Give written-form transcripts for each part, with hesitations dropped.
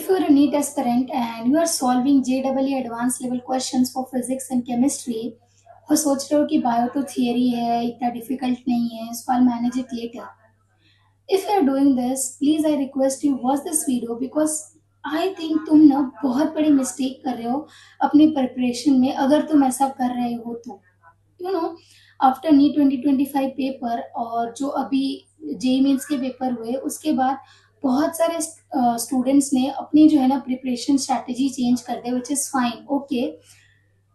If you are a NEET aspirant and you are solving JEE advanced level questions for physics and chemistry और सोच रहे हो कि bio तो theory है, इतना डिफिकल्ट नहीं है, so I manage it later. If you are doing this, please I request you watch this video because I think तुम ना बहुत बड़ी मिस्टेक कर रहे हो अपनी प्रिपरेशन में अगर तुम ऐसा कर रहे हो तो. You know, after NEET 2025 paper और जो अभी जेई मेंस के पेपर हुए उसके बाद बहुत सारे स्टूडेंट्स ने अपनी जो है ना प्रिपरेशन स्ट्रैटेजी चेंज कर दे, which is fine, okay.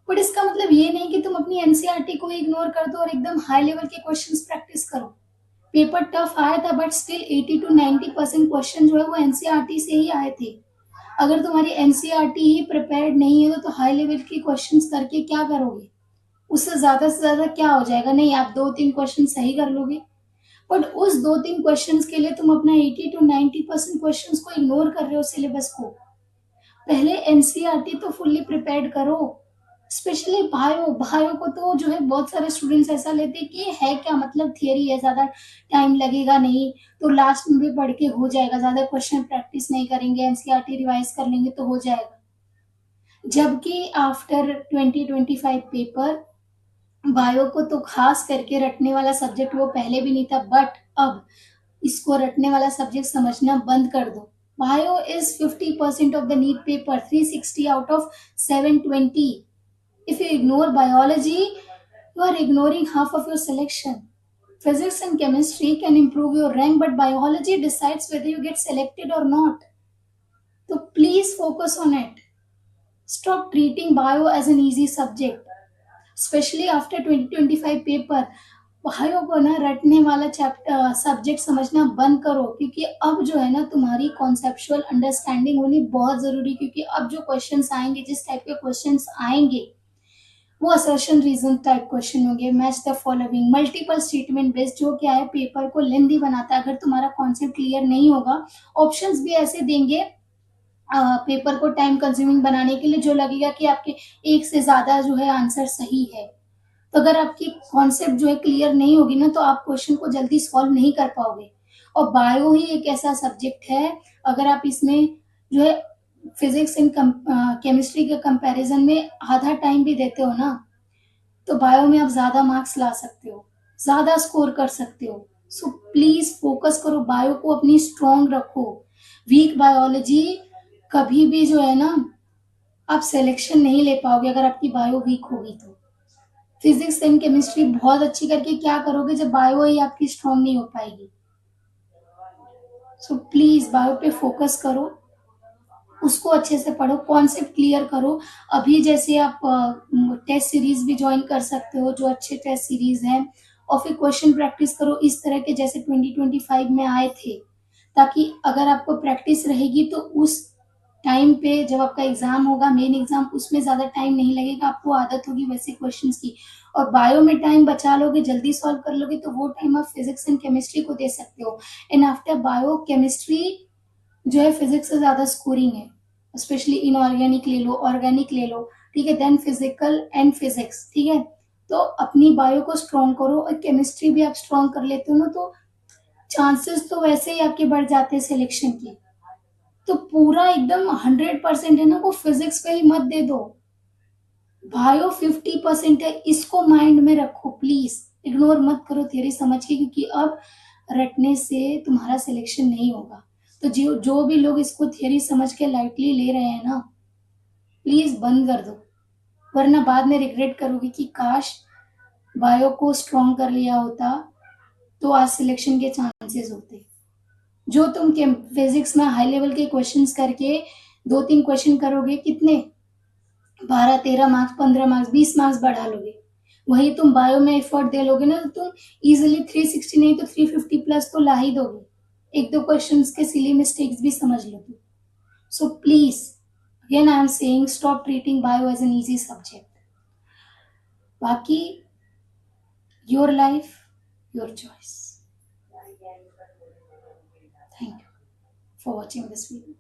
But इसका मतलब ये नहीं कि तुम अपनी एनसीईआरटी को इग्नोर कर दो और एकदम हाई लेवल के क्वेश्चंस प्रैक्टिस करो. पेपर टफ आया था बट स्टिल 80 to 90% क्वेश्चन जो है वो एनसीईआरटी से ही आए थे. अगर तुम्हारी एनसीईआरटी ही प्रिपेयर्ड नहीं है तो हाई लेवल के क्वेश्चंस करके क्या करोगे? उससे ज्यादा क्या हो जाएगा? नहीं, आप 2-3 क्वेश्चन सही कर लोगे, बट उस 2-3 क्वेश्चंस के लिए तुम अपना 80 to 90% क्वेश्चंस को इग्नोर कर रहे हो सिलेबस को. पहले एनसीईआरटी तो फुल्ली प्रिपेयर्ड करो. स्पेशली बायो को तो जो है बहुत सारे स्टूडेंट्स ऐसा लेते हैं कि है क्या मतलब, थियरी है, ज्यादा टाइम लगेगा नहीं तो लास्ट में भी पढ़ के हो जाएगा, ज्यादा क्वेश्चन प्रैक्टिस नहीं करेंगे, एनसीईआरटी रिवाइज कर लेंगे तो हो जाएगा. जबकि आफ्टर 2025 पेपर बायो को तो खास करके रटने वाला सब्जेक्ट वो पहले भी नहीं था, बट अब इसको रटने वाला सब्जेक्ट समझना बंद कर दो. Bio is 50% of the NEET paper, 360 out of 720. If you ignore biology you are ignoring half of your selection. Physics and chemistry can improve your rank, but biology decides whether you get selected or not. So please focus on it. Stop treating bio as an easy subject. Specially after 2025 paper bio को ना रटने वाला chapter subject समझना बंद करो, क्योंकि अब जो है ना तुम्हारी कॉन्सेप्चुअल अंडरस्टैंडिंग होनी बहुत जरूरी, क्योंकि अब जो क्वेश्चंस आएंगे, जिस टाइप के क्वेश्चंस आएंगे वो असर्शन रीजन टाइप क्वेश्चन होंगे, match the following, multiple statement based, जो क्या है पेपर को लेंथी बनाता है. अगर तुम्हारा कॉन्सेप्ट क्लियर नहीं होगा, ऑप्शंस भी ऐसे देंगे पेपर को टाइम कंज्यूमिंग बनाने के लिए, जो लगेगा कि आपके एक से ज्यादा जो है आंसर सही है. तो अगर आपकी कॉन्सेप्ट जो है क्लियर नहीं होगी ना तो आप क्वेश्चन को जल्दी सॉल्व नहीं कर पाओगे. और बायो ही एक ऐसा सब्जेक्ट है, अगर आप इसमें जो है फिजिक्स एंड केमिस्ट्री के कंपैरिजन में आधा टाइम भी देते हो ना तो बायो में आप ज्यादा मार्क्स ला सकते हो, ज्यादा स्कोर कर सकते हो. सो प्लीज फोकस करो, बायो को अपनी स्ट्रॉन्ग रखो. वीक बायोलॉजी कभी भी जो है ना आप सिलेक्शन नहीं ले पाओगे अगर आपकी बायो वीक होगी तो. फिजिक्स एंड केमिस्ट्री बहुत अच्छी करके क्या करोगे जब बायो ही आपकी स्ट्रॉन्ग नहीं हो पाएगी. सो प्लीज बायो पे फोकस करो, उसको अच्छे से पढ़ो, कॉन्सेप्ट क्लियर करो. अभी जैसे आप टेस्ट सीरीज भी ज्वाइन कर सकते हो, जो अच्छे टेस्ट सीरीज हैं, और फिर क्वेश्चन प्रैक्टिस करो इस तरह के जैसे 2025 में आए थे, ताकि अगर आपको प्रैक्टिस रहेगी तो उस टाइम पे जब आपका एग्जाम होगा, मेन एग्जाम, उसमें ज्यादा टाइम नहीं लगेगा, आपको आदत होगी वैसे क्वेश्चंस की. और बायो में टाइम बचा लोगे, जल्दी सॉल्व कर लोगे, तो वो टाइम आप फिजिक्स एंड केमिस्ट्री को दे सकते हो. एंड आफ्टर बायो केमिस्ट्री जो है फिजिक्स से ज्यादा स्कोरिंग है, स्पेशली इनऑर्गेनिक ले लो, ऑर्गेनिक ले लो, ठीक है, देन फिजिकल एंड फिजिक्स, ठीक है. तो अपनी बायो को स्ट्रॉन्ग करो, और केमिस्ट्री भी आप स्ट्रॉन्ग कर लेते हो ना तो चांसेस तो वैसे ही आपके बढ़ जाते हैं सिलेक्शन के. तो पूरा एकदम 100% है ना वो फिजिक्स पे ही मत दे दो. बायो 50% है, इसको माइंड में रखो प्लीज. इग्नोर मत करो थियरी समझ के, क्योंकि अब रटने से तुम्हारा सिलेक्शन नहीं होगा. तो जो भी लोग इसको थियरी समझ के लाइटली ले रहे हैं ना, प्लीज बंद कर दो, वरना बाद में रिग्रेट करोगे कि काश बायो को स्ट्रॉन्ग कर लिया होता तो आज सिलेक्शन के चांसेस होते. जो तुम फिजिक्स में हाई लेवल के क्वेश्चंस करके 2-3 क्वेश्चन करोगे, कितने 12-13 मार्क्स, 15 मार्क्स, 20 मार्क्स बढ़ा लोगे. वही तुम बायो में एफर्ट दे लोगे ना तो तुम इजिली 360 नहीं तो 350 प्लस तो ला ही दोगे. एक दो क्वेश्चंस के सिली मिस्टेक्स भी समझ लो तुम. So please again I am saying stop treating bio as an easy subject. बाकी your life your choice. Thank you for watching this video.